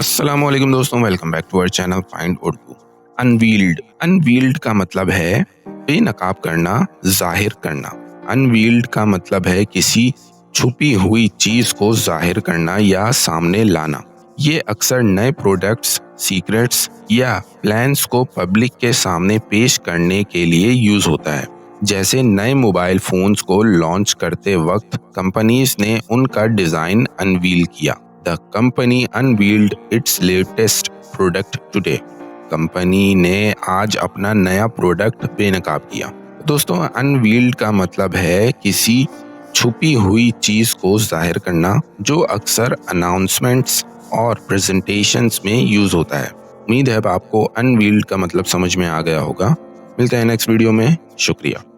अस्सलाम वालेकुम दोस्तों, welcome back to our channel find Urdu. Unveiled unveiled का मतलब है बेनकाब करना, जाहिर करना। अनवील्ड का मतलब है किसी छुपी हुई चीज को जाहिर करना या सामने लाना। ये अक्सर नए प्रोडक्ट्स, सीक्रेट्स या प्लान्स को पब्लिक के सामने पेश करने के लिए यूज होता है। जैसे नए मोबाइल फोन्स को लॉन्च करते वक्त कंपनीज ने उनका डिजाइन अनवील किया। The company unveiled it's latest product today. Company ने आज अपना नया प्रोडक्ट बेनकाब किया। दोस्तों, अनवील्ड का मतलब है किसी छुपी हुई चीज को जाहिर करना, जो अक्सर अनाउंसमेंट्स और प्रेजेंटेशंस में यूज होता है। उम्मीद है आपको अनवील्ड का मतलब समझ में आ गया होगा। मिलते हैं नेक्स्ट वीडियो में। शुक्रिया।